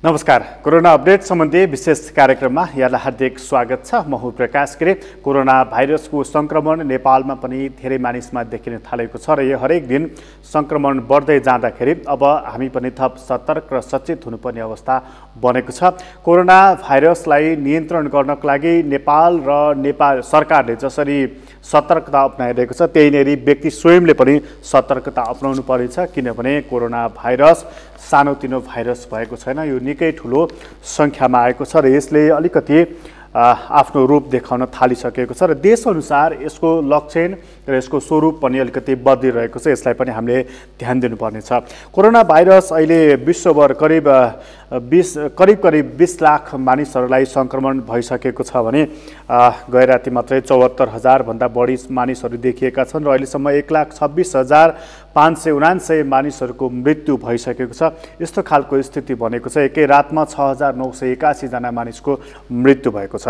नमस्कार। Corona update सम्बन्धी विशेष कार्यक्रममा यहाँलाई हार्दिक स्वागत छ। म हुँ प्रकाश गिरी। कोरोना भाइरसको संक्रमण नेपालमा पनि धेरै मानिसमा देखिन थालेको छ र यो हरेक दिन संक्रमण बढ्दै जाँदाखेरि अब हामी पनि थप सतर्क र सचेत हुनुपर्ने अवस्था बनेको छ। कोरोना भाइरसलाई नियन्त्रण गर्नको लागि नेपाल र नेपाल सरकारले जसरी सतर्कता अपनाइरहेको छ त्यहीनेरि व्यक्ति स्वयंले पनि सतर्कता अपनाउनु पर्नेछ, किनभने कोरोना भाइरस सानोतिनो भाइरस भएको छैन, यो निकै ठुलो संख्यामा आएको छ र यसले अलिकति आफ्नो रूप देखाउन थालिसकेको छ र देशअनुसार यसको लक्षण र यसको स्वरूप पनि अलिकति बदलिरहेको छ। यसलाई पनि हामीले ध्यान दिनुपर्नेछ। कोरोना भाइरस अहिले विश्वभर करिब 20 लाख मानिसहरूलाई संक्रमण भइसकेको छ भने गए राति मात्रै 74,000 भन्दा बढी मानिसहरू देखिएका छन् र अहिलेसम्म 1,26,579 मानिसहरूको मृत्यु भइसकेको छ। यस्तो खालको स्थिति बनेको छ। एकै रातमा 6,981 जना मानिसको मृत्यु भएको छ।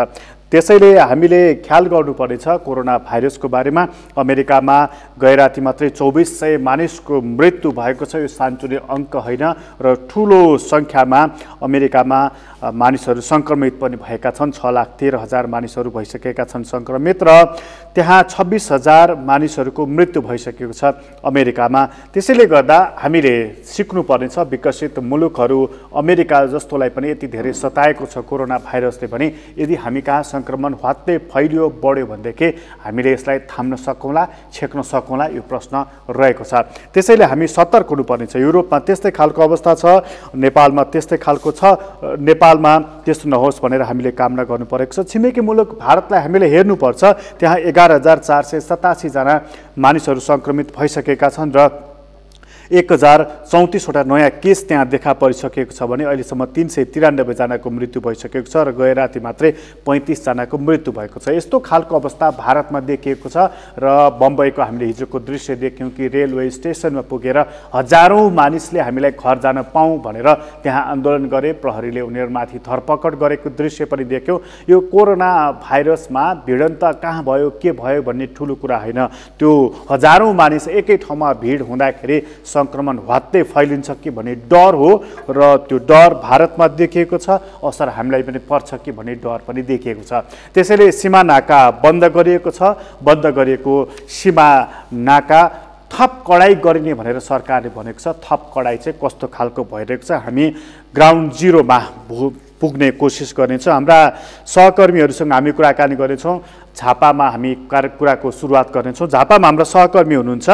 त्यसैले हामीले ख्याल गर्नुपर्नेछ कोरोना भाइरसको बारेमा। अमेरिकामा गए राति मात्रै 2400 मानिसको मृत्यु भएको छ। यो सानोतिनो अङ्क होइन र ठुलो सङ्ख्यामा अमेरिकामा मानिसहरू सङ्क्रमित पनि भएका छन्। 6,13,000 मानिसहरू भइसकेका छन् सङ्क्रमित र त्यहाँ 26,000 मानिसहरूको मृत्यु भइसकेको छ अमेरिकामा। त्यसैले गर्दा हामीले सिक्नुपर्नेछ विकसित मुलुकहरू अमेरिका जस्तोलाई पनि यति धेरै सताएको छ कोरोना भाइरसले पनि। यदि हामी कहाँ संक्रमण हत्ते फैलियो बढ्यो भनेदेखि हामीले यसलाई थाम्न सकौँला, छेक्न सकौँला, यो प्रश्न रहेको छ। त्यसैले हामी सतर्क हुनुपर्नेछ। युरोपमा त्यस्तै खालको अवस्था छ, नेपालमा त्यस्तै खालको छ। नेपालमा त्यस्तो नहोस् भनेर हामीले कामना गर्नु परेको छ। छिमेकी मुलुक भारतलाई हामीले हेर्नुपर्छ। त्यहाँ 11,487 जना मानिसहरू सङ्क्रमित भइसकेका छन् र 1,034वटा नयाँ केस त्यहाँ देखा परिसकेको छ भने अहिलेसम्म 393 जनाको मृत्यु भइसकेको छ र गए राति मात्रै 35 जनाको मृत्यु भएको छ। यस्तो खालको अवस्था भारतमा देखिएको छ र बम्बईको हामीले हिजोको दृश्य देख्यौँ कि रेलवे स्टेसनमा पुगेर हजारौँ मानिसले हामीलाई घर जान पाऊँ भनेर त्यहाँ आन्दोलन गरे। प्रहरीले उनीहरूमाथि धरपकड गरेको दृश्य पनि देख्यौँ। यो कोरोना भाइरसमा भिडन्त कहाँ भयो के भयो भन्ने ठुलो कुरा होइन। त्यो हजारौँ मानिस एकै ठाउँमा भिड हुँदाखेरि संक्रमण हत्ते फैलिन्छ कि भन्ने डर हो र त्यो डर भारतमा देखिएको छ। असर हामीलाई पनि पर्छ कि भन्ने डर पनि देखिएको छ। त्यसैले सीमा नाका बन्द गरिएको छ। बन्द गरिएको सीमा नाका थप कडाई गरिने भनेर सरकारले भनेको छ। थप कडाई चाहिँ कस्तो खालको भइरहेको छ हामी ग्राउन्ड जिरोमा पुग्ने कोसिस गर्नेछौँ। हाम्रा सहकर्मीहरूसँग हामी कुराकानी गर्नेछौँ। झापामा हामी कुराको सुरुवात गर्नेछौँ। झापामा हाम्रा सहकर्मी हुनुहुन्छ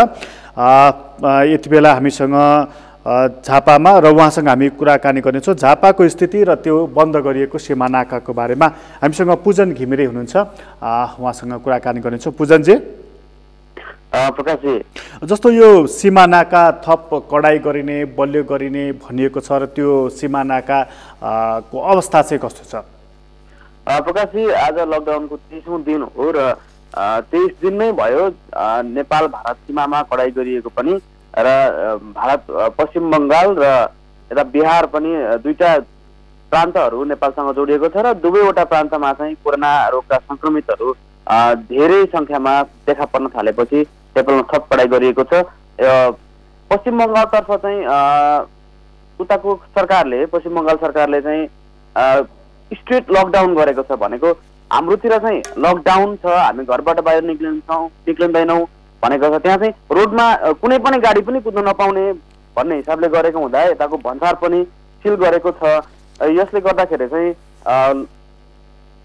यति बेला हामीसँग झापामा र उहाँसँग हामी कुराकानी गर्नेछौँ झापाको स्थिति र त्यो बन्द गरिएको सीमा नाकाको बारेमा। हामीसँग पुजन घिमिरे हुनुहुन्छ, उहाँसँग कुराकानी गर्नेछौँ। पुजनजी, प्रकाशजी, जस्तो यो सीमा नाका थप कडाई गरिने बलियो गरिने भनिएको छ र त्यो सीमा नाका को अवस्था चाहिँ कस्तो छ? प्रकाशजी, आज लकडाउनको 30औं दिन हो र 23 दिन नै भयो नेपाल भारत सीमामा कडाई गरिएको पनि र भारत पश्चिम बङ्गाल र यता बिहार पनि दुईटा प्रान्तहरू नेपालसँग जोडिएको छ र दुवैवटा प्रान्तमा चाहिँ कोरोना रोगका संक्रमितहरू धेरै सङ्ख्यामा देखा पर्न थालेपछि नेपालमा थप कडाई गरिएको छ। पश्चिम बङ्गालतर्फ चाहिँ उताको सरकारले पश्चिम बङ्गाल सरकारले चाहिँ स्ट्रेट लकडाउन गरेको छ। भनेको हाम्रोतिर चाहिँ लकडाउन छ, हामी घरबाट बाहिर निक्लिँदैनौँ भनेको छ। त्यहाँ चाहिँ रोडमा कुनै पनि गाडी पनि कुद्न नपाउने भन्ने हिसाबले गरेको हुँदा यताको भन्सार पनि सिल गरेको छ। यसले गर्दाखेरि चाहिँ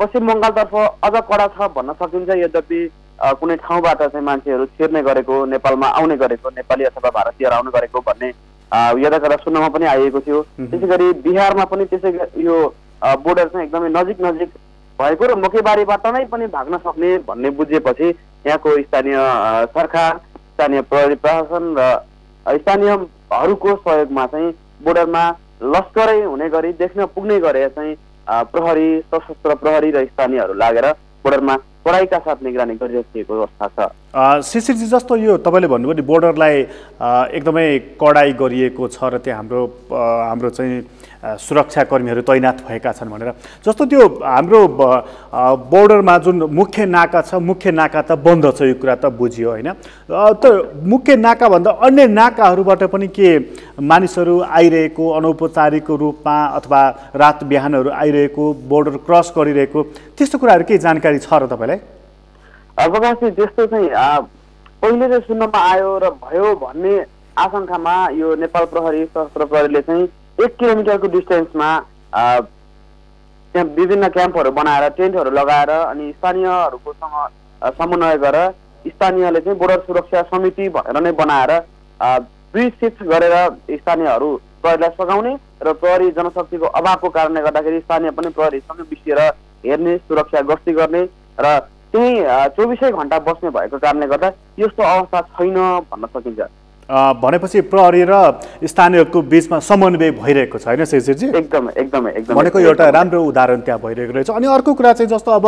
पश्चिम बङ्गालतर्फ अझ कडा छ भन्न सकिन्छ। यद्यपि कुनै ठाउँबाट चाहिँ मान्छेहरू छिर्ने गरेको, नेपालमा आउने गरेको, नेपाली अथवा भारतीयहरू आउने गरेको भन्ने यता कता सुन्नमा पनि आइएको थियो। त्यसै गरी बिहारमा पनि त्यसै यो बोर्डर चाहिँ एकदमै नजिक नजिक भएको र मुखेबारीबाट नै पनि भाग्न सक्ने भन्ने बुझेपछि यहाँको स्थानीय सरकार, स्थानीय प्रहरी प्रशासन र स्थानीयहरूको सहयोगमा चाहिँ बोर्डरमा लस्करै हुने गरी देख्न पुग्ने गरे चाहिँ प्रहरी, सशस्त्र प्रहरी र स्थानीयहरू लागेर बोर्डरमा कडाइका साथ निगरानी गरिरहेको अवस्था छ। शिशिरजी जस्तो यो तपाईँले भन्नुभयो नि बोर्डरलाई एकदमै कडाई गरिएको छ र त्यहाँ हाम्रो चाहिँ सुरक्षाकर्मीहरू तैनात भएका छन् भनेर जस्तो त्यो हाम्रो बोर्डरमा जुन मुख्य नाका छ मुख्य नाका त बन्द छ यो कुरा त बुझियो होइन त मुख्य नाकाभन्दा अन्य नाकाहरूबाट पनि के मानिसहरू आइरहेको अनौपचारिक रूपमा अथवा रात बिहानहरू आइरहेको बोर्डर क्रस गरिरहेको त्यस्तो कुराहरू केही जानकारी छ र तपाईँलाई? प्रकाशजी त्यस्तो चाहिँ पहिले चाहिँ सुन्नमा आयो र भयो भन्ने आशंकामा यो नेपाल प्रहरी सशस्त्र प्रहरीले चाहिँ 1 किलोमिटरको डिस्टेन्समा त्यहाँ विभिन्न क्याम्पहरू बनाएर टेन्टहरू लगाएर अनि स्थानीयहरूकोसँग समन्वय गरेर स्थानीयले चाहिँ बोर्डर सुरक्षा समिति भनेर नै बनाएर 2 शिफ्ट गरेर स्थानीयहरू प्रहरीलाई सघाउने र प्रहरी जनशक्तिको अभावको कारणले गर्दाखेरि स्थानीय पनि प्रहरीसँग मिसिएर हेर्ने सुरक्षा गस्ती गर्ने र त्यही 24 घण्टा बस्ने भएको कारणले गर्दा यस्तो अवस्था छैन भन्न सकिन्छ। भनेपछि प्रहरी र स्थानीयहरूको बीचमा समन्वय भइरहेको छ होइन शिशिरजी? एकदमै एकदमै एकदमै भनेको एउटा राम्रो उदाहरण त्यहाँ भइरहेको रहेछ। अनि अर्को कुरा चाहिँ जस्तो अब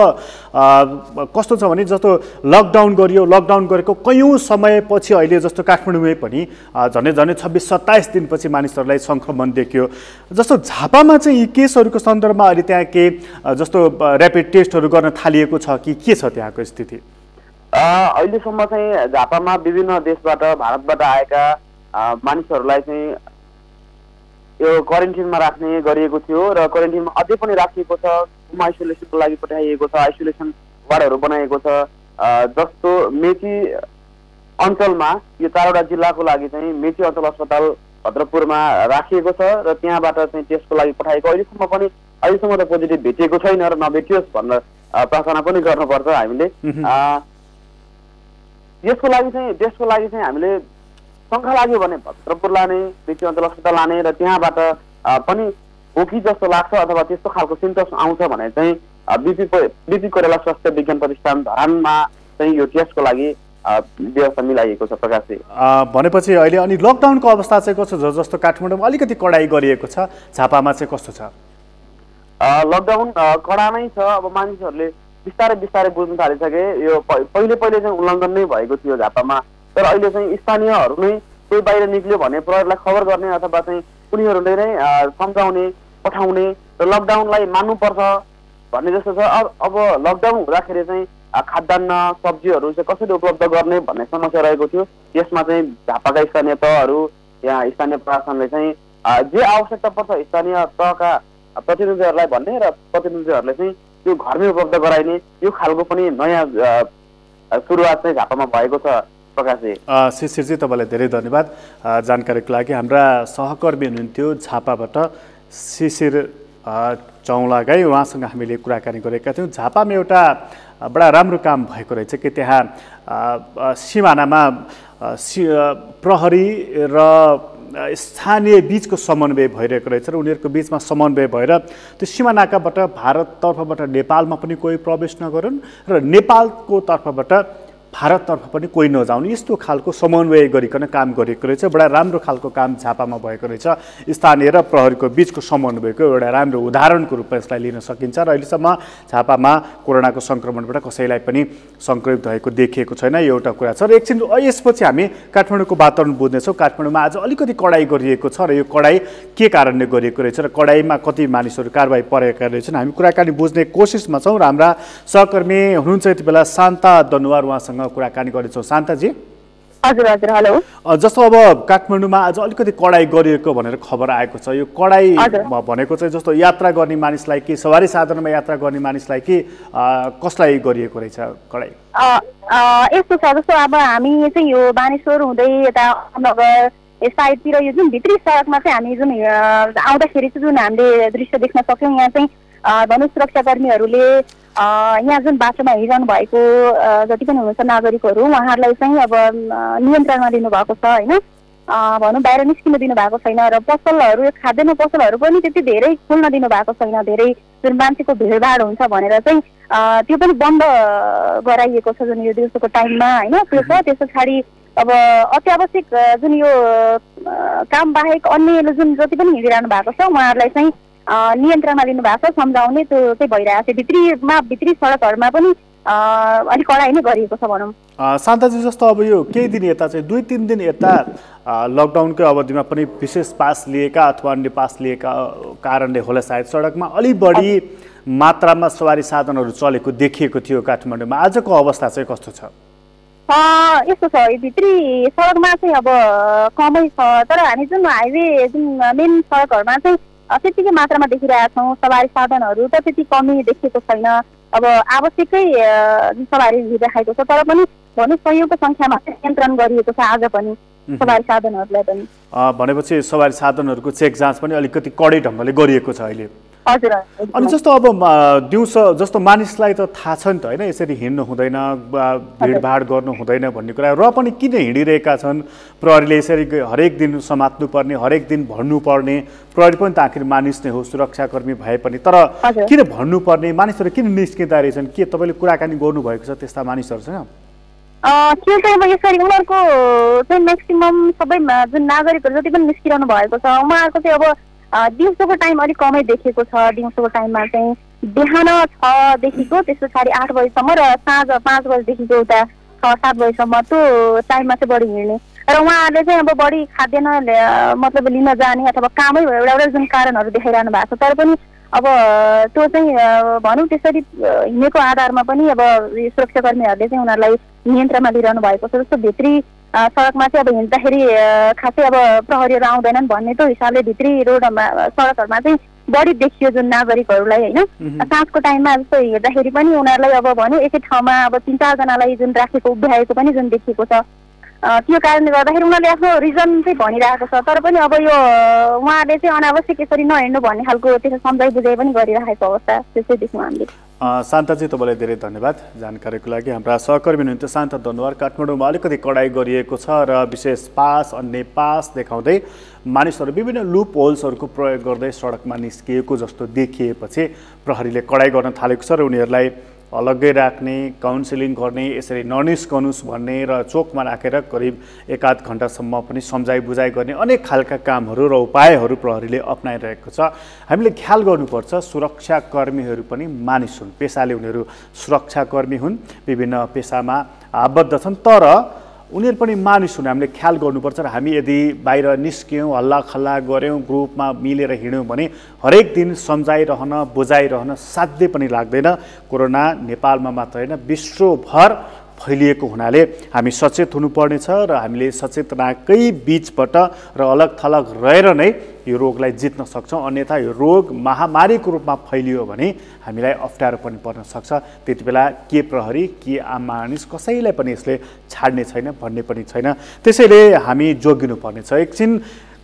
कस्तो छ भने जस्तो लकडाउन गरियो, लकडाउन गरेको कैयौँ समयपछि अहिले जस्तो काठमाडौँमै पनि झन्डै 26-27 दिनपछि मानिसहरूलाई सङ्क्रमण देखियो। जस्तो झापामा चाहिँ यी केसहरूको सन्दर्भमा अहिले त्यहाँ के जस्तो ऱ्यापिड टेस्टहरू गर्न थालिएको छ कि के छ त्यहाँको स्थिति? अहिलेसम्म चाहिँ झापामा विभिन्न देशबाट भारतबाट आएका मानिसहरूलाई चाहिँ यो क्वारेन्टिनमा राख्ने गरिएको थियो र क्वारेन्टिनमा अझै पनि राखिएको छ। होम आइसोलेसनको लागि पठाइएको छ, आइसोलेसन वार्डहरू बनाएको छ। जस्तो मेची अञ्चलमा यो 4वटा जिल्लाको लागि चाहिँ मेची अञ्चल अस्पताल भद्रपुरमा राखिएको छ र त्यहाँबाट चाहिँ टेस्टको लागि पठाएको। अहिलेसम्म त पोजिटिभ भेटिएको छैन र नभेटियोस् भनेर प्रार्थना पनि गर्नुपर्छ हामीले। यसको लागि चाहिँ टेस्टको लागि चाहिँ हामीले शङ्का लाग्यो भने भद्रपुर लाने, मेची अञ्चल अस्पताल लाने र त्यहाँबाट पनि हो कि जस्तो लाग्छ अथवा त्यस्तो खालको सिम्टम्स आउँछ भने चाहिँ बिपी कोइराला स्वास्थ्य विज्ञान प्रतिष्ठान धरानमा चाहिँ यो टेस्टको लागि व्यवस्था मिलाइएको छ। प्रकाशजी भनेपछि अहिले अनि लकडाउनको अवस्था चाहिँ कस्तो छ? जस्तो काठमाडौँमा अलिकति कडाई गरिएको छ, झापामा चाहिँ कस्तो छ? लकडाउन कडा नै छ। अब मानिसहरूले बिस्तारै बुझ्न थालिसके। यो पहिले चाहिँ उल्लङ्घन नै भएको थियो झापामा, तर अहिले चाहिँ स्थानीयहरू नै कोही बाहिर निक्ल्यो भने प्रहरीलाई खबर गर्ने अथवा चाहिँ उनीहरूले नै सम्झाउने पठाउने र लकडाउनलाई मान्नुपर्छ भन्ने जस्तो छ। अब लकडाउन हुँदाखेरि चाहिँ खाद्यान्न सब्जीहरू चाहिँ कसरी उपलब्ध गर्ने भन्ने समस्या रहेको थियो। यसमा चाहिँ झापाका स्थानीय तहहरू यहाँ स्थानीय प्रशासनले चाहिँ जे आवश्यकता पर्छ स्थानीय तहका प्रतिनिधिहरूलाई भन्ने र प्रतिनिधिहरूले चाहिँ त्यो घरमै उपलब्ध गराइने यो खालको पनि नयाँ सुरुवात चाहिँ झापामा भएको छ। प्रकाशजी शिशिरजी तपाईँलाई धेरै धन्यवाद जानकारीको लागि। हाम्रा सहकर्मी हुनुहुन्थ्यो झापाबाट शिशिर चौलागाई, उहाँसँग हामीले कुराकानी गरेका थियौँ। झापामा एउटा बडा राम्रो काम भएको रहेछ कि त्यहाँ सिमानामा प्रहरी र स्थानीय बीचको समन्वय भइरहेको रहेछ र उनीहरूको बीचमा समन्वय भएर त्यो सीमा नाकाबाट भारततर्फबाट नेपालमा पनि कोही प्रवेश नगरून् र नेपालको तर्फबाट भारततर्फ पनि कोही नजाउन्, यस्तो खालको समन्वय गरिकन काम गरेको रहेछ। बडा राम्रो खालको काम झापामा भएको रहेछ। स्थानीय र प्रहरीको बीचको समन्वयको एउटा राम्रो उदाहरणको रूपमा यसलाई लिन सकिन्छ र अहिलेसम्म झापामा कोरोनाको सङ्क्रमणबाट कसैलाई पनि सङ्क्रमित भएको देखिएको छैन, यो एउटा कुरा छ। र एकछिन यसपछि हामी काठमाडौँको वातावरण बुझ्नेछौँ। काठमाडौँमा आज अलिकति कडाई गरिएको छ र यो कडाई के कारणले गरिएको रहेछ र कडाईमा कति मानिसहरू कारबाही परेका रहेछन्, हामी कुराकानी बुझ्ने कोसिसमा छौँ र हाम्रा सहकर्मी हुनुहुन्छ यति बेला शान्ता दनुवार, उहाँसँग कुराकानी गर्नेछौँ। शान्ताजी हजुर हजुर हेलो। जस्तो अब काठमाडौँमा आज अलिकति कडाई गरिएको भनेर खबर आएको छ, यो कडाई भनेको चाहिँ जस्तो यात्रा गर्ने मानिसलाई कि सवारी साधनमा यात्रा गर्ने मानिसलाई कि कसलाई गरिएको रहेछ कडाई? यस्तो छ, जस्तो अब हामी चाहिँ यो बानेश्वर हुँदै यता नगर साइडतिर यो जुन भित्री सडकमा चाहिँ हामी जुन आउँदाखेरि चाहिँ जुन हामीले दृश्य देख्न सक्यौँ, यहाँ चाहिँ धनु सुरक्षाकर्मीहरूले यहाँ जुन बाटोमा हिँडिरहनु भएको जति पनि हुनुहुन्छ नागरिकहरू उहाँहरूलाई चाहिँ अब नियन्त्रणमा लिनुभएको छ होइन, भनौँ बाहिर निस्किन दिनु भएको छैन र पसलहरू खाद्यान्न पसलहरू पनि त्यति धेरै खुल्न दिनु भएको छैन। धेरै जुन मान्छेको भिडभाड हुन्छ भनेर चाहिँ त्यो पनि बन्द गराइएको छ जुन यो दिउँसोको टाइममा होइन, त्यो छ। त्यस पछाडि अब अत्यावश्यक जुन यो काम बाहेक अन्य जुन जति पनि हिँडिरहनु भएको छ उहाँहरूलाई चाहिँ नियन्त्रणमा लिनु भएको छ, सम्झाउने त्यो चाहिँ भइरहेको छ। भित्री सडकहरूमा पनि अलिक कडाइ नै गरिएको छ भनौँ। शान्ताजी, जस्तो अब यो केही दिन यता चाहिँ 2-3 दिन यता लकडाउनकै अवधिमा पनि विशेष पास लिएका अथवा अन्य पास लिएका कारणले होला सायद सडकमा अलि बढी मात्रामा सवारी साधनहरू चलेको देखिएको थियो काठमाडौँमा। आजको अवस्था चाहिँ कस्तो छ? यस्तो छ, भित्री सडकमा चाहिँ अब कमै छ, तर हामी जुन हाइवे जुन मेन सडकहरूमा चाहिँ त्यतिकै मात्रामा देखिरहेका छौँ। सवारी साधनहरू त त्यति कमी देखिएको छैन। अब आवश्यकै सवारी हिँडिरहेको छ, तर पनि भनौँ सयौँको सङ्ख्यामा नियन्त्रण गरिएको छ आज पनि सवारी साधनहरूलाई पनि। भनेपछि सवारी साधनहरूको चेक जाँच पनि अलिकति कडै ढङ्गले गरिएको छ अहिले। हजुर। अनि जस्तो अब दिउँसो जस्तो मानिसलाई त थाहा छ नि त होइन, यसरी हिँड्नु हुँदैन, भिडभाड गर्नु हुँदैन भन्ने कुरा, र पनि किन हिँडिरहेका छन्? प्रहरीले यसरी हरेक दिन समात्नुपर्ने, हरेक दिन भन्नुपर्ने, प्रहरी पनि त आखिर मानिस नै हो, सुरक्षाकर्मी भए पनि, तर किन भन्नुपर्ने? मानिसहरू किन निस्किँदा रहेछन्? के तपाईँले कुराकानी गर्नुभएको छ त्यस्ता मानिसहरूसँग? त्यो चाहिँ अब यसरी उनीहरूको चाहिँ म्याक्सिमम सबै जुन नागरिकहरू जति पनि निस्किरहनु भएको छ उहाँहरूको चाहिँ अब दिउँसोको टाइम अलिक कमै देखेको छ। दिउँसोको टाइममा चाहिँ बिहान 6 देखिको त्यस्तो 8:30 बजीसम्म र साँझ 5 बजीदेखिको उता 6-7 बजीसम्म त्यो टाइममा चाहिँ बढी हिँड्ने, र उहाँहरूले चाहिँ अब बढी खाद्यान्न मतलब लिन जाने अथवा कामै एउटा जुन कारणहरू देखाइरहनु भएको छ, तर पनि अब त्यो चाहिँ भनौँ त्यसरी हिँडेको आधारमा पनि अब सुरक्षाकर्मीहरूले चाहिँ उनीहरूलाई नियन्त्रणमा लिइरहनु भएको छ। जस्तो भित्री सडकमा चाहिँ अब हिँड्दाखेरि खासै अब प्रहरीहरू आउँदैनन् भन्ने त्यो हिसाबले भित्री रोडमा सडकहरूमा चाहिँ बढी देखियो जुन नागरिकहरूलाई होइन। साँझको टाइममा जस्तो हिँड्दाखेरि पनि उनीहरूलाई अब भनौँ एकै ठाउँमा अब 3-4 जनालाई जुन राखेको उभ्याएको पनि जुन देखिएको छ। त्यो कारणले गर्दाखेरि उनीहरूले आफ्नो रिजन चाहिँ भनिरहेको छ, तर पनि अब यो उहाँहरूले चाहिँ अनावश्यक यसरी नहिँड्नु भन्ने खालको त्यसो सम्झाइ बुझाइ पनि गरिरहेको अवस्था त्यसै देख्यौँ हामीले। शान्ताजी, तपाईँलाई धेरै धन्यवाद जानकारीको लागि। हाम्रा सहकर्मी हुनुहुन्थ्यो शान्ता दनुवार। काठमाडौँमा अलिकति कडाइ गरिएको छ र विशेष पास अन्य पास देखाउँदै मानिसहरू विभिन्न लुप होल्सहरूको प्रयोग गर्दै सडकमा निस्किएको जस्तो देखिएपछि प्रहरीले कडाइ गर्न थालेको छ र उनीहरूलाई अलग्गै राख्ने, काउन्सिलिङ गर्ने, यसरी ननिस्कनुस् भन्ने र चोकमा राखेर करिब 1-8 घन्टासम्म पनि सम्झाइ बुझाइ गर्ने अनेक खालका कामहरू र उपायहरू प्रहरीले अपनाइरहेको छ। हामीले ख्याल गर्नुपर्छ, सुरक्षाकर्मीहरू पनि मानिस हुन्, पेसाले उनीहरू सुरक्षाकर्मी हुन्, विभिन्न पेसामा आबद्ध छन्, तर उनीहरू पनि मानिस हुन्, हामीले ख्याल गर्नुपर्छ। र हामी यदि बाहिर निस्क्यौँ, हल्लाखल्ला गऱ्यौँ, ग्रुपमा मिलेर हिँड्यौँ भने हरेक दिन सम्झाइरहन बुझाइरहन साध्य पनि लाग्दैन। कोरोना नेपालमा मात्र होइन विश्वभर फैलिएको हुनाले हामी सचेत हुनुपर्नेछ र हामीले सचेतनाकै बिचबाट र अलग थलग रहेर नै यो रोगलाई जित्न सक्छौँ। अन्यथा यो रोग महामारीको रूपमा फैलियो भने हामीलाई अप्ठ्यारो पनि पर्न सक्छ। त्यति बेला के प्रहरी के आम मानिस कसैलाई पनि यसले छाड्ने छैन भन्ने पनि छैन। त्यसैले हामी जोगिनुपर्नेछ। एकछिन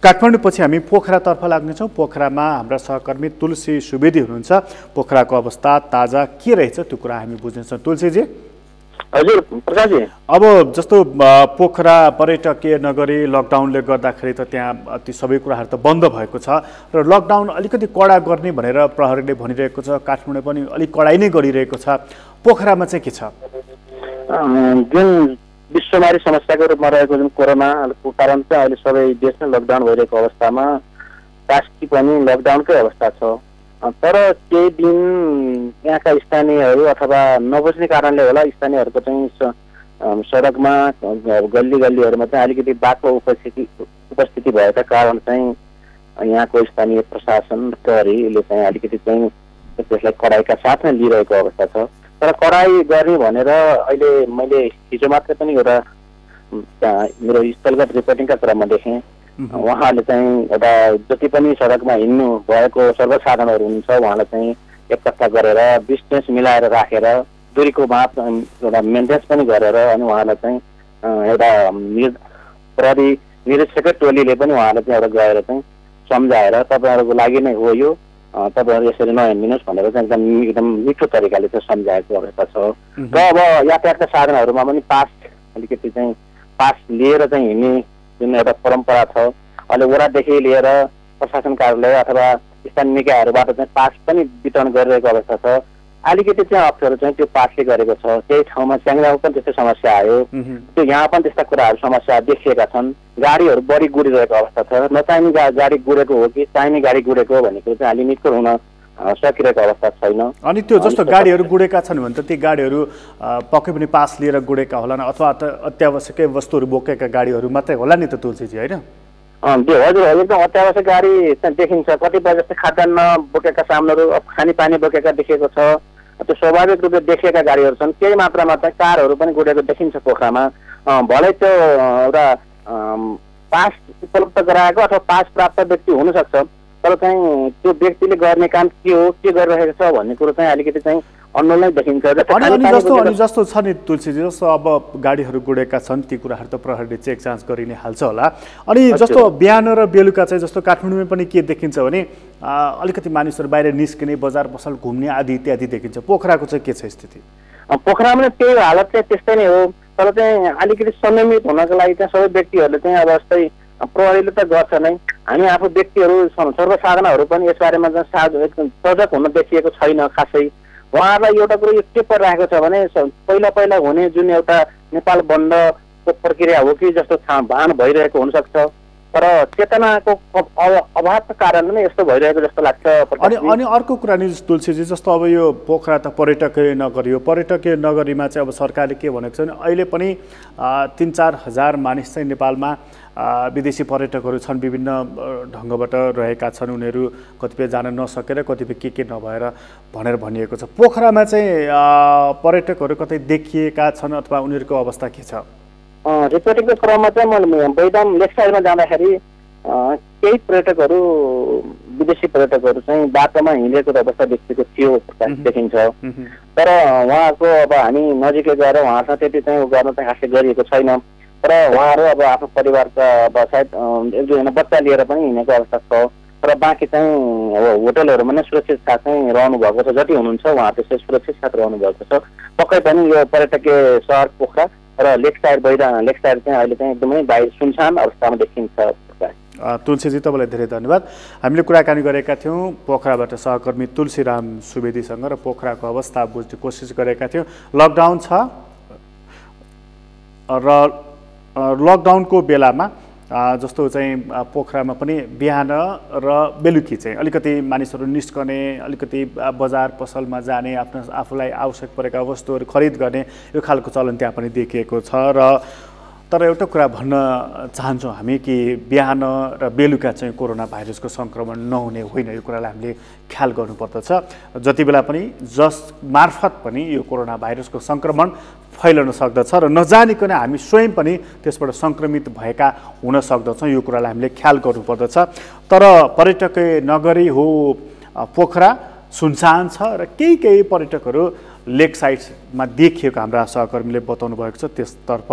काठमाडौँ पछि हामी पोखरातर्फ लाग्नेछौँ। पोखरामा हाम्रा सहकर्मी तुलसी सुवेदी हुनुहुन्छ। पोखराको अवस्था ताजा के रहेछ त्यो कुरा हामी बुझ्नेछौँ। तुलसीजी। हजुर प्रकाशजी, अब जस्तो पोखरा पर्यटकीय नगरी लकडाउनले गर्दाखेरि त त्यहाँ ती सबै कुराहरू त बन्द भएको छ र लकडाउन अलिकति कडा गर्ने भनेर प्रहरीले भनिरहेको छ। काठमाडौँ पनि अलिक कडाइ नै गरिरहेको छ। पोखरामा चाहिँ के छ? जुन विश्वमारी समस्याको रूपमा रहेको जुन कोरोनाको कारण चाहिँ अहिले सबै देशमै लकडाउन भइरहेको अवस्थामा कास्की पनि लकडाउनकै अवस्था छ। तर केही दिन यहाँका स्थानीयहरू अथवा नबुझ्ने कारणले होला स्थानीयहरूको चाहिँ सडकमा गल्ली गल्लीहरूमा चाहिँ अलिकति बाक्लो उपस्थिति भएका कारण चाहिँ यहाँको स्थानीय प्रशासन प्रहरीले चाहिँ अलिकति चाहिँ त्यसलाई कडाइका साथमा लिइरहेको अवस्था छ। तर कडाइ गर्ने भनेर अहिले मैले हिजो मात्र पनि एउटा मेरो स्थलगत रिपोर्टिङका क्रममा देखेँ, उहाँले चाहिँ एउटा जति पनि सडकमा हिँड्नु भएको सर्वसाधारणहरू हुनुहुन्छ उहाँलाई चाहिँ एकट्ठा गरेर डिस्टेन्स मिलाएर राखेर दूरीको माप एउटा मेन्टेन्स पनि गरेर अनि उहाँलाई चाहिँ एउटा प्रहरी निरीक्षकै टोलीले पनि उहाँलाई चाहिँ एउटा गएर चाहिँ सम्झाएर तपाईँहरूको लागि नै हो यो, तपाईँहरू यसरी नहिँडिदिनुहोस् भनेर चाहिँ एकदम मिठो तरिकाले चाहिँ सम्झाएको अवस्था छ। र अब यातायातका साधनहरूमा पनि पास अलिकति चाहिँ पास लिएर चाहिँ हिँड्ने जुन एउटा परम्परा छ, अहिले वडादेखि लिएर प्रशासन कार्यालय अथवा स्थानीय निकायहरूबाट चाहिँ पास पनि वितरण गरिरहेको अवस्था छ। अलिकति चाहिँ अप्ठ्यारो चाहिँ त्यो पासले गरेको छ। केही ठाउँमा च्याङ्रामा पनि त्यस्तै समस्या आयो, त्यो यहाँ पनि त्यस्ता कुराहरू समस्या देखिएका छन्। गाडीहरू बढी गुडिरहेको अवस्था छ। नचाहिने गाडी गुडेको हो कि चाहिने गाडी गुडेको हो भन्ने कुरो चाहिँ अलि निकै हुन सकिरहेको अवस्था छैन। अनि त्यो जस्तो गाडीहरू गुडेका छन् भने त ती गाडीहरू पक्कै पनि पास लिएर गुडेका होलान् अथवा अत्यावश्यक वस्तुहरू बोकेका गाडीहरू मात्रै होला नि त तुलसीजी, होइन? हजुर, एकदम अत्यावश्यक गाडी देखिन्छ। कतिपय जस्तै खाद्यान्न बोकेका सामानहरू, खानेपानी बोकेका देखिएको छ। त्यो स्वाभाविक रूपले देखिएका गाडीहरू छन्। केही मात्रामा चाहिँ कारहरू पनि गुडेको देखिन्छ पोखरामा। भलै त्यो एउटा पास उपलब्ध गराएको अथवा पास प्राप्त व्यक्ति हुनसक्छ, तर चाहिँ त्यो व्यक्तिले गर्ने काम के हो, के गरिरहेको छ भन्ने कुरो चाहिँ अलिकति चाहिँ अन्यल नै देखिन्छ। अनि जस्तो छ नि तुलसीजी, जस्तो अब गाडीहरू गुडेका छन् ती कुराहरू त प्रहरीले चेक जाँच गरि नै हाल्छ होला। अनि जस्तो बिहान र बेलुका चाहिँ जस्तो काठमाडौँमा पनि के देखिन्छ भने अलिकति मानिसहरू बाहिर निस्किने, बजार पसल घुम्ने आदि इत्यादि देखिन्छ। पोखराको चाहिँ के छ स्थिति? पोखरामा पनि त्यही हालत चाहिँ त्यस्तै नै हो, तर चाहिँ अलिकति संयमित हुनको लागि चाहिँ सबै व्यक्तिहरूले चाहिँ अब जस्तै प्रहरीले त गर्छ नै, हामी आफू व्यक्तिहरू सर्वसाधारणहरू पनि यसबारेमा चाहिँ सजग हुन देखिएको छैन खासै। उहाँहरूलाई एउटा कुरो के परिरहेको छ भने पहिला पहिला हुने जुन एउटा नेपाल बन्दको प्रक्रिया हो कि जस्तो भान भइरहेको हुनसक्छ, तर चेतनाको अभावको कारणले नै यस्तो भइरहेको जस्तो लाग्छ। अनि अर्को कुरा नि तुलसीजी, जस्तो अब यो पोखरा त पर्यटकीय नगरी हो। पर्यटकीय नगरीमा चाहिँ अब सरकारले के भनेको छ भने अहिले पनि 3-4 हजार मानिस चाहिँ नेपालमा विदेशी पर्यटकहरू छन्, विभिन्न ढङ्गबाट रहेका छन्। उनीहरू कतिपय जान नसकेर कतिपय के नभएर भनेर भनिएको छ। पोखरामा चाहिँ पर्यटकहरू कतै देखिएका छन् अथवा उनीहरूको अवस्था के छ? रिपोर्टिङको क्रममा चाहिँ मैले बैदाम लेक साइडमा जाँदाखेरि केही पर्यटकहरू, विदेशी पर्यटकहरू चाहिँ बाटोमा हिँडेको अवस्था देखिएको थियो, देखिन्छ। तर उहाँको अब हामी नजिकै गएर उहाँसँग त्यति चाहिँ गर्न चाहिँ खासै गरिएको छैन। तर उहाँहरू अब आफ्नो परिवारका अब सायद 1-2जना बच्चा लिएर पनि हिँडेको अवस्था छ। तर बाँकी चाहिँ अब होटलहरूमा नै सुरक्षित साथ चाहिँ रहनु भएको छ। जति हुनुहुन्छ उहाँ त्यसै सुरक्षित साथ रहनु भएको छ। पक्कै पनि यो पर्यटकीय सहर पोखरा र लेक साइड लेक साइड चाहिँ अहिले चाहिँ एकदमै बाहिर सुनसान अवस्थामा देखिन्छ। तुलसीजी, तपाईँलाई धेरै धन्यवाद। हामीले कुराकानी गरेका थियौँ पोखराबाट सहकर्मी तुलसीराम सुवेदीसँग र पोखराको अवस्था बुझ्ने कोसिस गरेका थियौँ। लकडाउन छ र लकडाउनको बेलामा जस्तो चाहिँ पोखरामा पनि बिहान र बेलुकी चाहिँ अलिकति मानिसहरू निस्कने, अलिकति बजार पसलमा जाने, आफूलाई आवश्यक परेका वस्तुहरू खरिद गर्ने यो खालको चलन त्यहाँ पनि देखिएको छ। तर एउटा कुरा भन्न चाहन्छौँ हामी कि बिहान र बेलुका चाहिँ कोरोना भाइरसको सङ्क्रमण नहुने होइन, यो कुरालाई हामीले ख्याल गर्नुपर्दछ। जति बेला पनि जस मार्फत पनि यो कोरोना भाइरसको सङ्क्रमण फैलन सक्दछ र नजानिकन हामी स्वयं पनि त्यसबाट सङ्क्रमित भएका हुन सक्दछौँ, यो कुरालाई हामीले ख्याल गर्नुपर्दछ। तर पर्यटकीय नगरी हो पोखरा, सुनसान छ र केही पर्यटकहरू लेक साइडमा देखिएको हाम्रा सहकर्मीले बताउनु भएको छ। त्यसतर्फ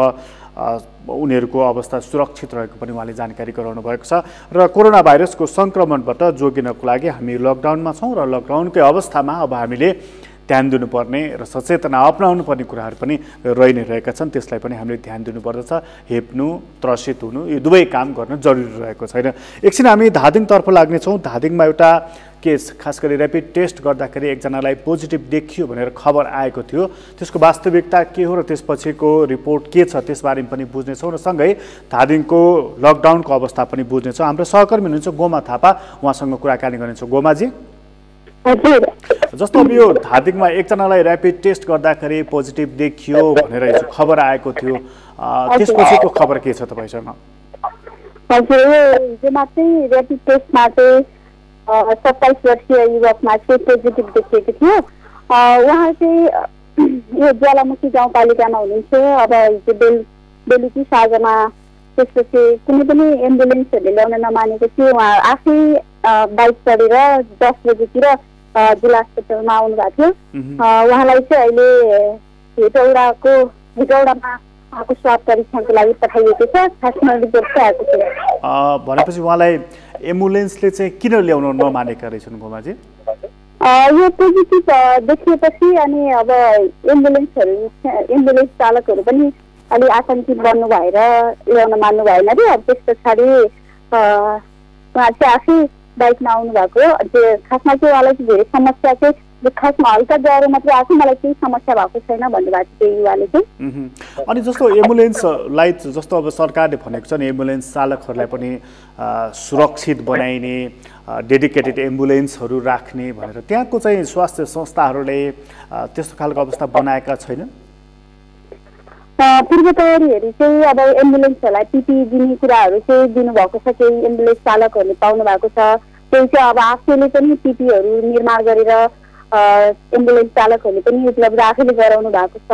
उनीहरूको अवस्था सुरक्षित रहेको पनि उहाँले जानकारी गराउनु भएको छ। र कोरोना भाइरसको सङ्क्रमणबाट जोगिनको लागि हामी लकडाउनमा छौँ र लकडाउनकै अवस्थामा अब हामीले ध्यान दिनुपर्ने र सचेतना अपनाउनु पर्ने कुराहरू पनि रहि नै रहेका छन्। त्यसलाई पनि हामीले ध्यान दिनुपर्दछ। हेप्नु, त्रसित हुनु यो दुवै काम गर्न जरुरी रहेको छैन। एकछिन हामी धादिङतर्फ लाग्नेछौँ। धादिङमा एउटा केस, खास गरी ऱ्यापिड टेस्ट गर्दाखेरि एकजनालाई पोजिटिभ देखियो भनेर खबर आएको थियो। त्यसको वास्तविकता के हो र त्यसपछिको रिपोर्ट के छ त्यसबारेमा पनि बुझ्नेछौँ र सँगै धादिङको लकडाउनको अवस्था पनि बुझ्नेछौँ। हाम्रो सहकर्मी हुनुहुन्छ गोमा थापा, उहाँसँग कुराकानी गर्नेछौँ। गोमाजी, जस्तो अब यो धादिङमा एकजनालाई ऱ्यापिड टेस्ट गर्दाखेरि पोजिटिभ देखियो भनेर हिजो खबर आएको थियो, त्यसपछिको खबर के छ तपाईँसँग? हजुर, हिजोमा चाहिँ ऱ्यापिड टेस्टमा चाहिँ 27 वर्षीय युवकमा चाहिँ पोजिटिभ देखिएको थियो। उहाँ चाहिँ यो ज्वालामुखी गाउँपालिकामा हुनुहुन्थ्यो। अब हिजो बेलुकी साँझमा त्यसपछि कुनै पनि एम्बुलेन्सहरूले ल्याउन नमानेको थियो। उहाँ आफै बाइक चढेर 10 बजीतिर जिल्ला अस्पतालमा आउनु भएको थियो। उहाँलाई चाहिँ अहिले हेटौडामा आएको स्वाब परीक्षणको लागि पठाइएको छ। खासमा रिपोर्ट चाहिँ आएको थियो। भनेपछि उहाँलाई एम्बुलेन्सले चाहिँ किन ल्याउन नमानेका रहेछन् गोमाजी? यो पोजिटिभ देखिएपछि अनि अब एम्बुलेन्स चालकहरू पनि अलि आतंकित बन्नु भएर ल्याउन मान्नु भएन अरे। अब त्यस पछाडि उहाँ चाहिँ आफै बाइकमा आउनु भएको। खासमा चाहिँ उहाँलाई धेरै समस्या चाहिँ खासमा हल्का ज्वरो मात्रै आएको, मलाई केही समस्या भएको छैन भन्नुभएको थियो त्यो युवाले चाहिँ। अनि जस्तो एम्बुलेन्सलाई जस्तो अब सरकारले भनेको छ नि एम्बुलेन्स चालकहरूलाई पनि सुरक्षित बनाइने डेडिकेटेड एम्बुलेन्सहरू राख्ने भनेर, त्यहाँको चाहिँ स्वास्थ्य संस्थाहरूले त्यस्तो खालको अवस्था बनाएका छैनन्? पूर्व तयारीहरू चाहिँ अब एम्बुलेन्सहरूलाई पिपी दिने कुराहरू चाहिँ दिनुभएको छ, केही एम्बुलेन्स चालकहरूले पाउनु भएको छ। त्यही चाहिँ अब आफैले पनि पिपीहरू निर्माण गरेर एम्बुलेन्स चालकहरूले पनि उपलब्ध आफैले गराउनु भएको छ।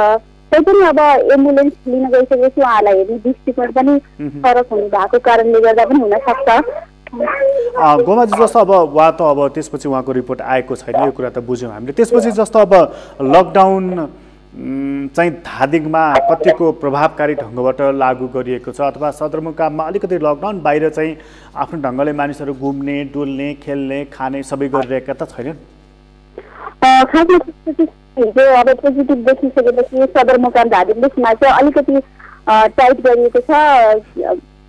त्यही पनि अब एम्बुलेन्स लिन गइसकेपछि उहाँलाई हेर्ने दृष्टिकोण पनि फरक हुनु भएको कारणले गर्दा पनि हुनसक्छ। गोमाजी जस्तो अब उहाँ त अब त्यसपछि उहाँको रिपोर्ट आएको छैन, यो कुरा त बुझ्यौँ हामीले। त्यसपछि जस्तो अब लकडाउन चाहिँ धादिङमा कतिको प्रभावकारी ढङ्गबाट लागू गरिएको छ, अथवा सदरमुकाममा अलिकति लकडाउन, बाहिर चाहिँ आफ्नो ढङ्गले मानिसहरू घुम्ने डुल्ने खेल्ने खाने सबै गरिरहेका त छैनन्? खासमा हिजो अब पोजिटिभ देखिसकेपछि सदरमुकाम धादिङमा चाहिँ अलिकति टाइट गरिएको छ।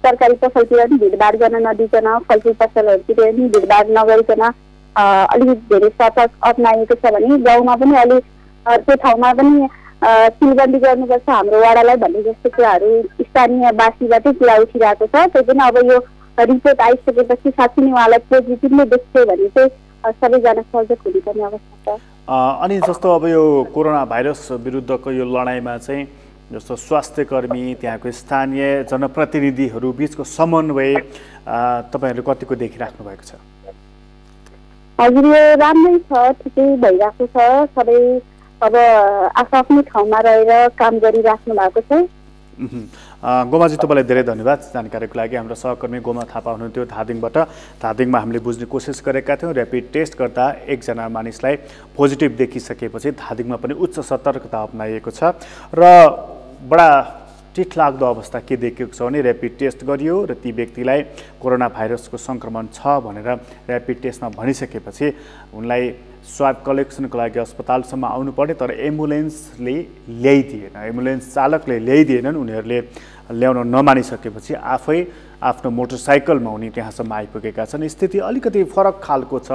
सरकारी पसलतिर पनि भिडभाड गर्न नदिकन, फलफुल पसलहरूतिर पनि भिडभाड नगरिकन अलिकति धेरै सतर्क अप्नाइएको छ भने गाउँमा पनि अलिक त्यो ठाउँमा पनि सिलबन्दी गर्नुपर्छ हाम्रो वाडालाई भन्ने जस्तो कुराहरू स्थानीयवासीबाटै कुरा उठिरहेको छ। त्यही पनि अब यो रिपोर्ट आइसकेपछि साँच्चै नै उहाँलाई पोजिटिभ नै देख्छ भने चाहिँ सबैजना सजग हुनुपर्ने अवस्था छ। अनि जस्तो अब यो कोरोना भाइरस विरुद्धको यो लडाइँमा चाहिँ जस्तो स्वास्थ्य कर्मी, त्यहाँको स्थानीय जनप्रतिनिधिहरू बिचको समन्वय तपाईँहरूले कतिको देखिराख्नु भएको छ? हजुर, यो राम्रै छ, ठिकै भइरहेको छ। सबै अब आफ्नो ठाउँमा रहेर काम गरिराख्नु भएको छ। गोमाजी तपाईँलाई धेरै धन्यवाद जानकारीको लागि। हाम्रो सहकर्मी गोमा थापा हुनुहुन्थ्यो धादिङबाट। धादिङमा हामीले बुझ्ने कोसिस गरेका थियौँ, ऱ्यापिड टेस्ट गर्दा एकजना मानिसलाई पोजिटिभ देखिसकेपछि धादिङमा पनि उच्च सतर्कता अप्नाइएको छ र बडा चिठलाग्दो अवस्था के देखिएको छ भने ऱ्यापिड टेस्ट गरियो र ती व्यक्तिलाई कोरोना भाइरसको सङ्क्रमण छ भनेर ऱ्यापिड टेस्टमा भनिसकेपछि उनलाई स्वाब कलेक्सनको लागि अस्पतालसम्म आउनुपर्ने, तर एम्बुलेन्सले ल्याइदिएन, एम्बुलेन्स चालकले ल्याइदिएनन्। उनीहरूले ल्याउन नमानिसकेपछि आफै आफ्नो मोटरसाइकलमा उनी त्यहाँसम्म आइपुगेका छन्। स्थिति अलिकति फरक खालको छ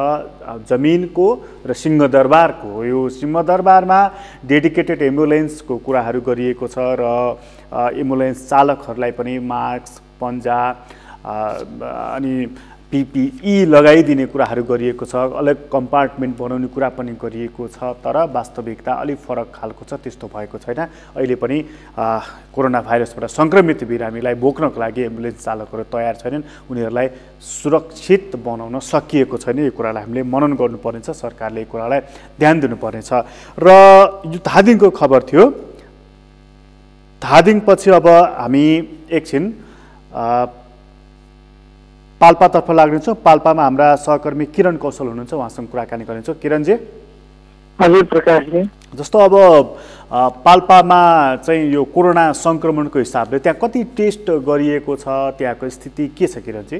जमिनको र सिंहदरबारको। यो सिंहदरबारमा डेडिकेटेड एम्बुलेन्सको कुराहरू गरिएको छ र एम्बुलेन्स चालकहरूलाई पनि मास्क, पन्जा अनि पिपिई लगाइदिने कुराहरू गरिएको छ, अलग कम्पार्टमेन्ट बनाउने कुरा पनि गरिएको छ, तर वास्तविकता अलिक फरक खालको छ, त्यस्तो भएको छैन। अहिले पनि कोरोना भाइरसबाट सङ्क्रमित बिरामीलाई बोक्नको लागि एम्बुलेन्स चालकहरू तयार छैनन्, उनीहरूलाई सुरक्षित बनाउन सकिएको छैन। यो कुरालाई हामीले मनन गर्नुपर्नेछ, सरकारले यो कुरालाई ध्यान दिनुपर्नेछ। र यो धादिङको खबर थियो। धादिङपछि अब हामी एकछिन पाल्पातर्फ लाग्नेछौँ। पाल्पामा हाम्रा सहकर्मी किरण कौशल हुनुहुन्छ, उहाँसँग कुराकानी गर्नेछौँ। किरणजी। हजुर प्रकाशजी, जस्तो अब पाल्पामा चाहिँ यो कोरोना सङ्क्रमणको हिसाबले त्यहाँ कति टेस्ट गरिएको छ, त्यहाँको स्थिति के छ किरणजी?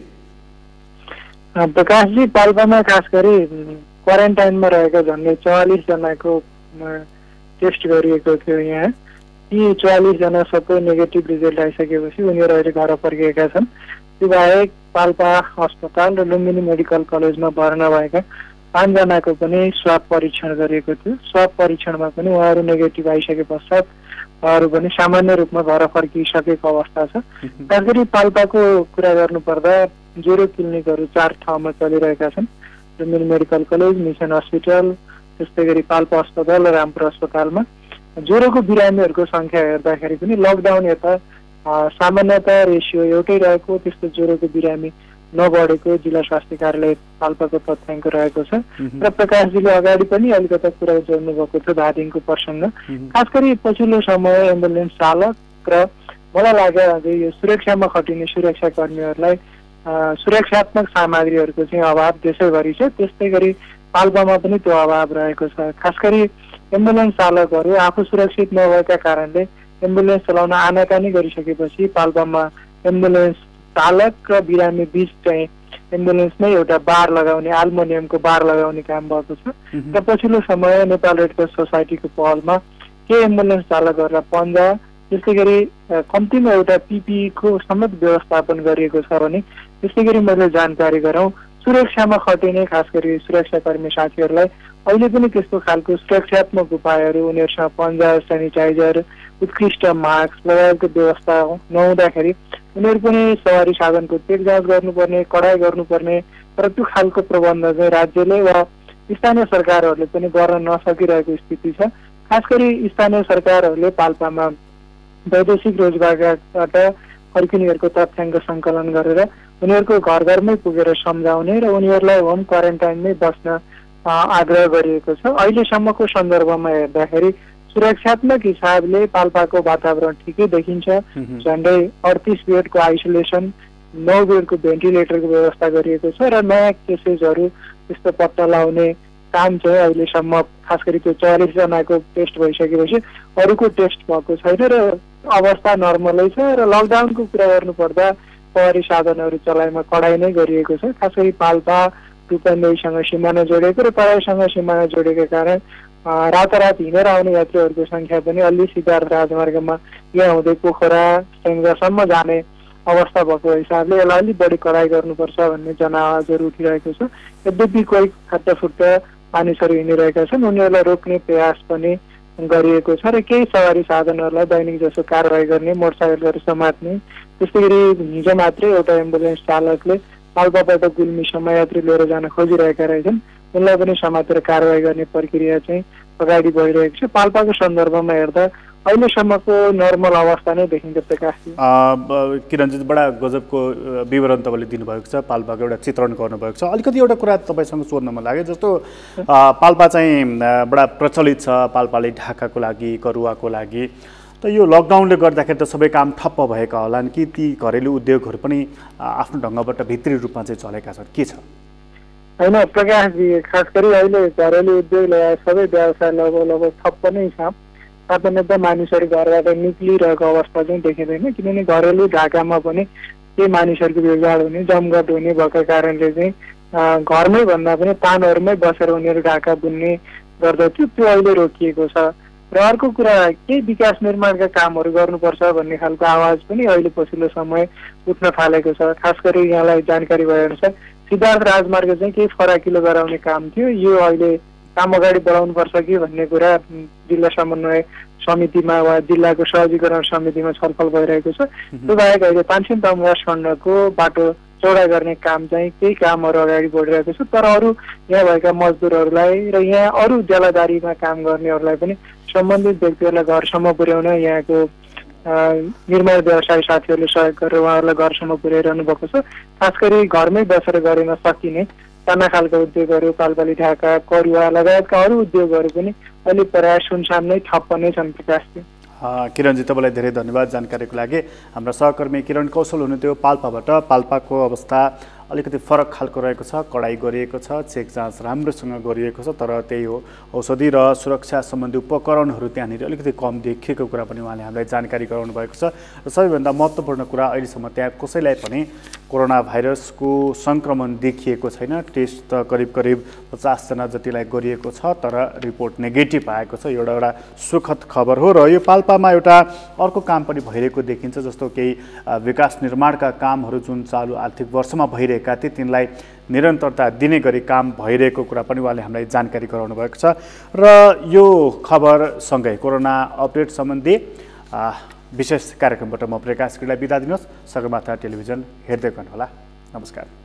प्रकाशजी, पाल्पामा खास गरी क्वारेन्टाइनमा रहेका झन्डै 44 जनाको टेस्ट गरिएको थियो। यहाँ ती 44 जना सबै नेगेटिभ रिजल्ट आइसकेपछि उनीहरू अहिले घर फर्किएका छन्। त्यो बाहेक पाल्पा अस्पताल र लुम्बिनी मेडिकल कलेजमा भर्ना भएका 5 जनाको पनि स्वाब परीक्षण गरिएको थियो। स्वाब परीक्षणमा पनि उहाँहरू नेगेटिभ आइसके पश्चात उहाँहरू पनि सामान्य रूपमा घर फर्किसकेको अवस्था छ। खास गरी पाल्पाको कुरा गर्नुपर्दा ज्वरो क्लिनिकहरू 4 ठाउँमा चलिरहेका छन्। Lumbini medical college, mission hospital, त्यस्तै गरी पाल्पा अस्पताल र रामपुर अस्पतालमा। ज्वरोको बिरामीहरूको सङ्ख्या हेर्दाखेरि पनि लकडाउन यता सामान्यतः रेसियो एउटै रहेको, त्यस्तो ज्वरोको बिरामी नबढेको जिल्ला स्वास्थ्य कार्यालय पाल्पाको तथ्याङ्क रहेको छ। र प्रकाशजीले अगाडि पनि अलिकता कुरा जोड्नु भएको थियो धादिङको प्रसङ्ग। खास गरी पछिल्लो समय एम्बुलेन्स चालक र मलाई लाग्यो यो सुरक्षामा खटिने सुरक्षाकर्मीहरूलाई सुरक्षात्मक सामग्रीहरूको चाहिँ अभाव देशैभरि छ, त्यस्तै गरी पाल्पामा पनि त्यो अभाव रहेको छ। खास गरी एम्बुलेन्स चालकहरू आफू सुरक्षित नभएका कारणले एम्बुलेन्स चलाउन आनाकानी गरिसकेपछि पाल्पामा एम्बुलेन्स चालक र बिरामी बीच चाहिँ एम्बुलेन्समै एउटा बार लगाउने, एल्युमिनियमको बार लगाउने काम भएको छ। र पछिल्लो समय नेपाल रेड क्रस सोसाइटीको पहलमा के एम्बुलेन्स चालकहरूलाई पन्जा, त्यस्तै गरी कम्तीमा एउटा पिपिईको समेत व्यवस्थापन गरिएको छ भने त्यस्तै गरी मैले जानकारी गराउँ सुरक्षामा खटिने खास गरी सुरक्षाकर्मी साथीहरूलाई अहिले पनि त्यस्तो खालको सुरक्षात्मक उपायहरू उनीहरूसँग पन्जा, सेनिटाइजर, उत्कृष्ट मास्क लगायतको व्यवस्था नहुँदाखेरि उनीहरू पनि सवारी साधनको चेक जाँच गर्नुपर्ने, कडाई गर्नुपर्ने, तर त्यो खालको प्रबन्ध चाहिँ राज्यले वा स्थानीय सरकारहरूले पनि गर्न नसकिरहेको स्थिति छ। खास गरी स्थानीय सरकारहरूले पाल्पामा वैदेशिक रोजगारबाट फर्किनेहरूको तथ्याङ्क सङ्कलन गरेर उनीहरूको घर घरमै पुगेर सम्झाउने र उनीहरूलाई होम क्वारेन्टाइनमै बस्न आग्रह गरिएको छ। अहिलेसम्मको सन्दर्भमा हेर्दाखेरि सुरक्षात्मक हिसाबले पाल्पाको वातावरण ठिकै देखिन्छ। झन्डै 38 बेडको आइसोलेसन, 9 बेडको भेन्टिलेटरको व्यवस्था गरिएको छ र नयाँ केसेसहरू त्यस्तो पत्ता लगाउने काम चाहिँ अहिलेसम्म खास गरी त्यो 44 जनाको टेस्ट भइसकेपछि अरूको टेस्ट भएको छैन र अवस्था नर्मलै छ। र लकडाउनको कुरा गर्नुपर्दा सवारी साधनहरू चलाइमा कडाई नै गरिएको छ। खास गरी पाल्पा रूपन्देहीसँग सिमाना जोडेको र तराईसँग सिमाना जोडेको कारण रातारात हिँडेर आउने यात्रीहरूको सङ्ख्या पनि अलि सिद्धार्थ राजमार्गमा यहाँ हुँदै पोखरा सेङ्जासम्म जाने अवस्था भएको हिसाबले यसलाई अलिक बढी कडाई गर्नुपर्छ भन्ने जनआवाजहरू उठिरहेको छ। यद्यपि कोही खट्टाफुट्टा मानिसहरू हिँडिरहेका छन्, उनीहरूलाई रोक्ने प्रयास पनि गरिएको छ र केही सवारी साधनहरूलाई दैनिक जसो कारवाही गर्ने, मोटरसाइकलहरू समात्ने। त्यस्तै गरी हिजो मात्रै एउटा एम्बुलेन्स चालकले पाल्पाबाट गुल्मीसम्म यात्री लिएर जान खोजिरहेका रहेछन्, उनलाई पनि समातेर कारवाही गर्ने प्रक्रिया चाहिँ अगाडि बढिरहेको छ। पाल्पाको सन्दर्भमा हेर्दा अहिलेसम्मको नर्मल अवस्था नै देखिन्छ। प्रकाश किरणजी, बडा गजबको विवरण तपाईँले दिनुभएको छ, पाल्पाको एउटा चित्रण गर्नुभएको छ। अलिकति एउटा कुरा तपाईँसँग सोध्न मन लाग्यो, जस्तो पाल्पा चाहिँ बडा प्रचलित छ, पाल्पाले ढाकाको लागि, करुवाको लागि, त यो लकडाउनले गर्दाखेरि त सबै काम ठप्प भएका होलान् कि ती घरेलु उद्योगहरू पनि आफ्नो ढङ्गबाट भित्री रूपमा चाहिँ चलेका छन्, के छ? होइन प्रकाशजी, खास गरी अहिले घरेलु उद्योग लगायत सबै व्यवसाय लगभग ठप्प नै छ। साधारणत मानिसहरू घरबाट निक्लिरहेको अवस्था चाहिँ देखिँदैन, किनभने घरेलु ढाकामा पनि केही मानिसहरूको भिडभाड हुने, जमघट हुने भएको कारणले चाहिँ घरमै भन्दा पनि तानहरूमै बसेर उनीहरू ढाका बुन्ने गर्दथ्यो, त्यो अहिले रोकिएको छ। र अर्को कुरा, केही विकास निर्माणका कामहरू गर्नुपर्छ भन्ने खालको आवाज पनि अहिले पछिल्लो समय उठ्न थालेको छ। खास गरी यहाँलाई जानकारी भएअनुसार सिद्धार्थ राजमार्ग चाहिँ केही फराकिलो गराउने काम थियो, यो अहिले काम अगाडि बढाउनुपर्छ कि भन्ने कुरा जिल्ला समन्वय समितिमा वा जिल्लाको सहजीकरण समितिमा छलफल भइरहेको छ। त्यो बाहेक अहिले तानसेन तमुरा सडकको बाटो चौडा गर्ने काम चाहिँ केही कामहरू अगाडि बढिरहेको छ, तर अरू यहाँ भएका मजदुरहरूलाई र यहाँ अरू जेलादारीमा काम गर्नेहरूलाई पनि सम्बन्धित व्यक्तिहरूलाई घरसम्म पुर्याउन यहाँको निर्माण व्यवसाय साथीहरूले सहयोग गरेर उहाँहरूलाई घरसम्म पुर्याइरहनु भएको छ। खास गरी घरमै बसेर गर्न सकिने साना खालका उद्योगहरू, पाल्पाली ढाका, करुवा लगायतका अरू उद्योगहरू पनि अहिले प्रायः सुनसान नै ठप्प नै छन्। प्रकाशजी, किरणजी, तपाईँलाई धेरै धन्यवाद जानकारीको लागि। हाम्रा सहकर्मी किरण कौशल हुनुहुन्थ्यो पाल्पाबाट। पाल्पाको अवस्था अलिकति फरक खालको रहेको छ, कडाई गरिएको छ, चेक जाँच राम्रोसँग गरिएको छ, तर त्यही हो औषधि र सुरक्षा सम्बन्धी उपकरणहरू त्यहाँनिर अलिकति कम देखिएको कुरा पनि उहाँले हामीलाई जानकारी गराउनु भएको छ। र सबैभन्दा महत्त्वपूर्ण कुरा, अहिलेसम्म त्यहाँ कसैलाई पनि कोरोना भाइरसको सङ्क्रमण देखिएको छैन। टेस्ट त करिब 50 जना जतिलाई गरिएको छ, तर रिपोर्ट नेगेटिभ आएको छ। एउटा सुखद खबर हो। र यो पाल्पामा एउटा अर्को काम पनि भइरहेको देखिन्छ, जस्तो केही विकास निर्माणका कामहरू जुन चालु आर्थिक वर्षमा भइरहेका थिए तिनलाई निरन्तरता दिने गरी काम भइरहेको कुरा पनि उहाँले हामीलाई जानकारी गराउनु भएको छ। र यो खबरसँगै कोरोना अपडेट सम्बन्धी विशेष कार्यक्रमबाट म प्रकाश गिरीलाई बिदा दिनुहोस्। सगरमाथा टेलिभिजन हेर्दै गर्नुहोला। नमस्कार।